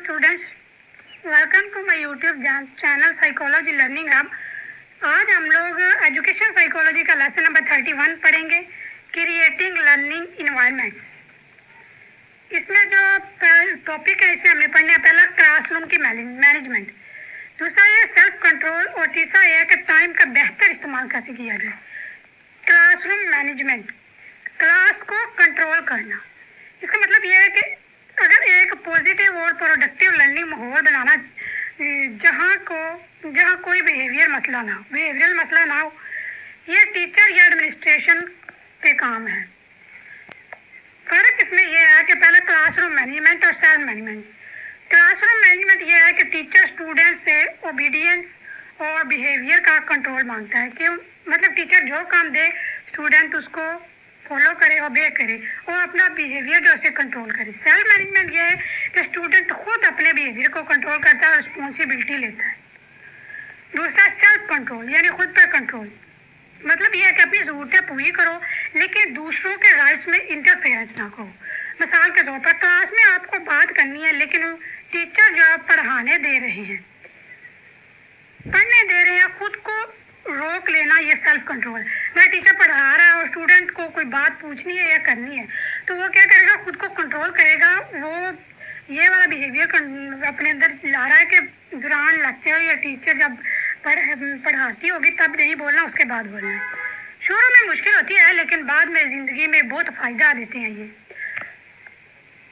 Students, welcome to my YouTube channel psychology learning hub. आज हम लोग एजुकेशन साइकोलॉजी का लेसन नंबर 31 पढ़ेंगे, क्रिएटिंग लर्निंग इन्वायरमेंट्स। इसमें जो टॉपिक है इसमें हमने पढ़ना है पहला क्लासरूम की मैनेजमेंट, दूसरा ये सेल्फ कंट्रोल और तीसरा ये है कि टाइम का बेहतर इस्तेमाल कैसे किया जाए। क्लासरूम मैनेजमेंट, क्लास को कंट्रोल करना। इसका मतलब यह है कि अगर एक पॉजिटिव और प्रोडक्टिव लर्निंग माहौल बनाना जहाँ कोई बिहेवियरल मसला ना हो, ये टीचर या एडमिनिस्ट्रेशन के काम है। फ़र्क इसमें यह है कि पहला क्लासरूम मैनेजमेंट और सेल्फ मैनेजमेंट। क्लासरूम मैनेजमेंट यह है कि टीचर स्टूडेंट से ओबीडियंस और बिहेवियर का कंट्रोल मांगता है कि मतलब टीचर जो काम दे स्टूडेंट उसको फॉलो करे, ओबे करे और अपना बिहेवियर जो उसे कंट्रोल करे। सेल्फ मैनेजमेंट ये है कि स्टूडेंट खुद अपने बिहेवियर को कंट्रोल करता है और रिस्पॉन्सिबिलिटी लेता है। दूसरा सेल्फ कंट्रोल यानी खुद पर कंट्रोल, मतलब यह है कि अपनी ज़रूरतें पूरी करो लेकिन दूसरों के राइट्स में इंटरफेरेंस ना करो। मिसाल के तौर पर क्लास में आपको बात करनी है लेकिन टीचर जो आप पढ़ने दे रहे हैं खुद को रोक लेना, ये सेल्फ कंट्रोल है। मैं टीचर पढ़ा रहा है और स्टूडेंट को कोई बात पूछनी है या करनी है तो वो क्या करेगा, खुद को कंट्रोल करेगा। वो ये वाला बिहेवियर अपने अंदर ला रहा है कि दौरान लेक्चर या टीचर जब पढ़ाती होगी तब नहीं बोलना, उसके बाद बोलना है। शुरू में मुश्किल होती है लेकिन बाद में ज़िंदगी में बहुत फ़ायदा देते हैं ये।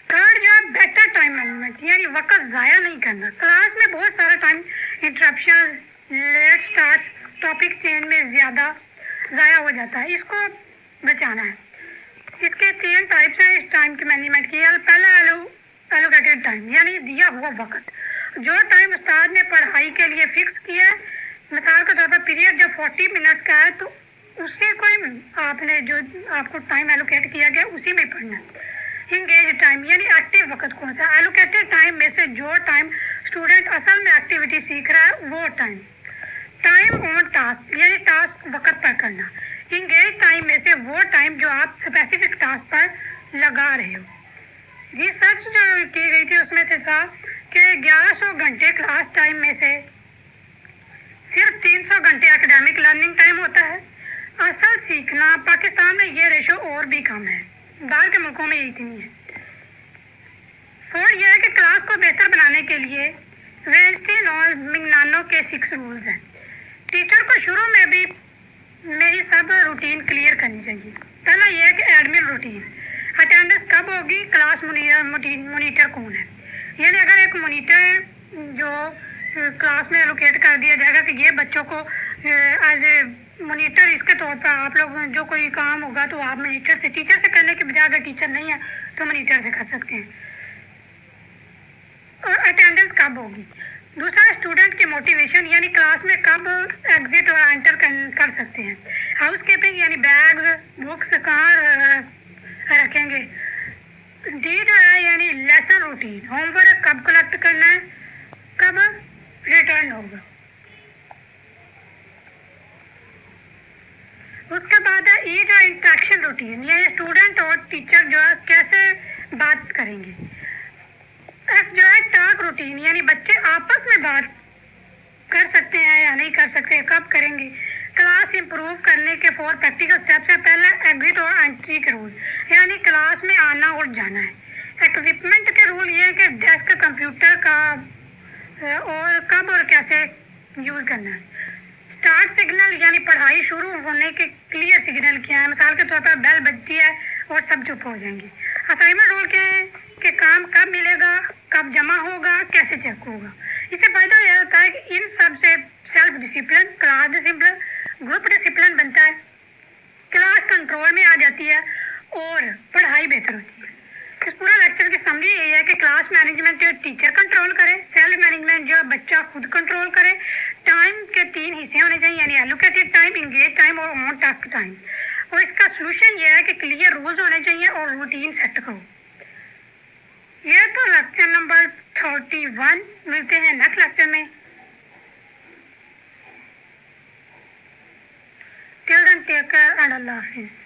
थर्ड जो है बेटर टाइम मैनेजमेंट, यानी वक्त ज़ाया नहीं करना। क्लास में बहुत सारा time interruption, late starts, topic change में ज़्यादा ज़ाया हो जाता है, इसको बचाना है। इसके 3 टाइप्स हैं इस टाइम की मैनेजमेंट की। पहला एलोकेटेड टाइम, यानी दिया हुआ वक्त। जो टाइम उस्ताद ने पढ़ाई के लिए फ़िक्स किया है, मिसाल के तौर पर पीरियड जब 40 मिनट्स का है तो उससे कोई आपने जो आपको टाइम एलोकेट किया गया उसी में पढ़ना है। इंगेज टाइम यानी एक्टिव वक्त कौन सा। एलोकेटेड टाइम में से जो टाइम स्टूडेंट असल में एक्टिविटी सीख रहा है वो टाइम। टाइम ऑन टास्क यानी टास्क वक्त पर करना। इंगेज टाइम में से वो टाइम जो आप स्पेसिफिक टास्क पर लगा रहे हो। रिसर्च जो की गई थी उसमें था कि 1100 घंटे क्लास टाइम में से सिर्फ 300 घंटे एकेडमिक लर्निंग टाइम होता है। असल सीखना पाकिस्तान में ये रेशो और भी कम है, बाहर के मुल्कों में इतनी है। फोर्थ यह है कि क्लास को बेहतर बनाने के लिए वेंस्टीन और मिग्नानो के 6 रूल्स हैं। टीचर को शुरू में ही सब रूटीन क्लियर करनी चाहिए। पहला यह है कि एडमिन रूटीन, अटेंडेंस कब होगी, क्लास मोनीटर कौन है। यानी अगर एक मोनीटर जो क्लास में एलोकेट कर दिया जाएगा कि ये बच्चों को एज ए मोनीटर इसके तौर पर आप लोग जो कोई काम होगा तो आप मोनीटर से, टीचर से करने के बजाय अगर टीचर नहीं है तो मोनीटर से कर सकते हैं। और अटेंडेंस कब होगी। दूसरा स्टूडेंट की मोटिवेशन, यानी क्लास में कब एग्जिट और एंटर कर सकते हैं। हाउस कीपिंग यानी बैग्स बुक्स कहाँ रखेंगे। डी जो है यानी लेसन रूटीन, होमवर्क कब कलेक्ट करना है, कब रिटर्न होगा। उसके बाद है ई जो इंटरेक्शन रूटीन, यानी स्टूडेंट और टीचर जो है कैसे बात करेंगे। एफ जो है टॉक रूटीन, यानी बच्चे आपस में बात कर सकते हैं या नहीं कर सकते, कब करेंगे। क्लास इंप्रूव करने के 4 प्रैक्टिकल स्टेप्स हैं। पहला एग्जिट और एंट्री के रूल, यानी क्लास में आना और जाना है। इक्विपमेंट के रूल ये है कि डेस्क, कंप्यूटर का और कब और कैसे यूज़ करना है। स्टार्ट सिग्नल यानी पढ़ाई शुरू होने के क्लियर सिग्नल क्या है। मिसाल के तौर पर बेल बजती है और सब चुप हो जाएंगे। असाइनमेंट रूल क्या है कि काम कब मिलेगा, कब जमा होगा, कैसे चेक होगा। इससे फ़ायदा यह होता है कि इन सब से self discipline, class discipline, group discipline बनता है, क्लास कंट्रोल में आ जाती है और पढ़ाई बेहतर होती है। इस पूरा लेक्चर की समरी यही है कि क्लास मैनेजमेंट जो टीचर कंट्रोल करे, सेल्फ मैनेजमेंट जो बच्चा खुद कंट्रोल करे। टाइम के 3 हिस्से होने चाहिए, यानी एलोकेटेड टाइम, इंगेज टाइम और ऑन टास्क टाइम। और इसका सोल्यूशन यह है कि क्लियर रूल्स होने चाहिए और रूटीन सेट करो। ये तो लेक्चर नंबर 31, मिलते हैं नेक्स्ट लेक्चर में। Till then take care and अल्लाह हाफिज़।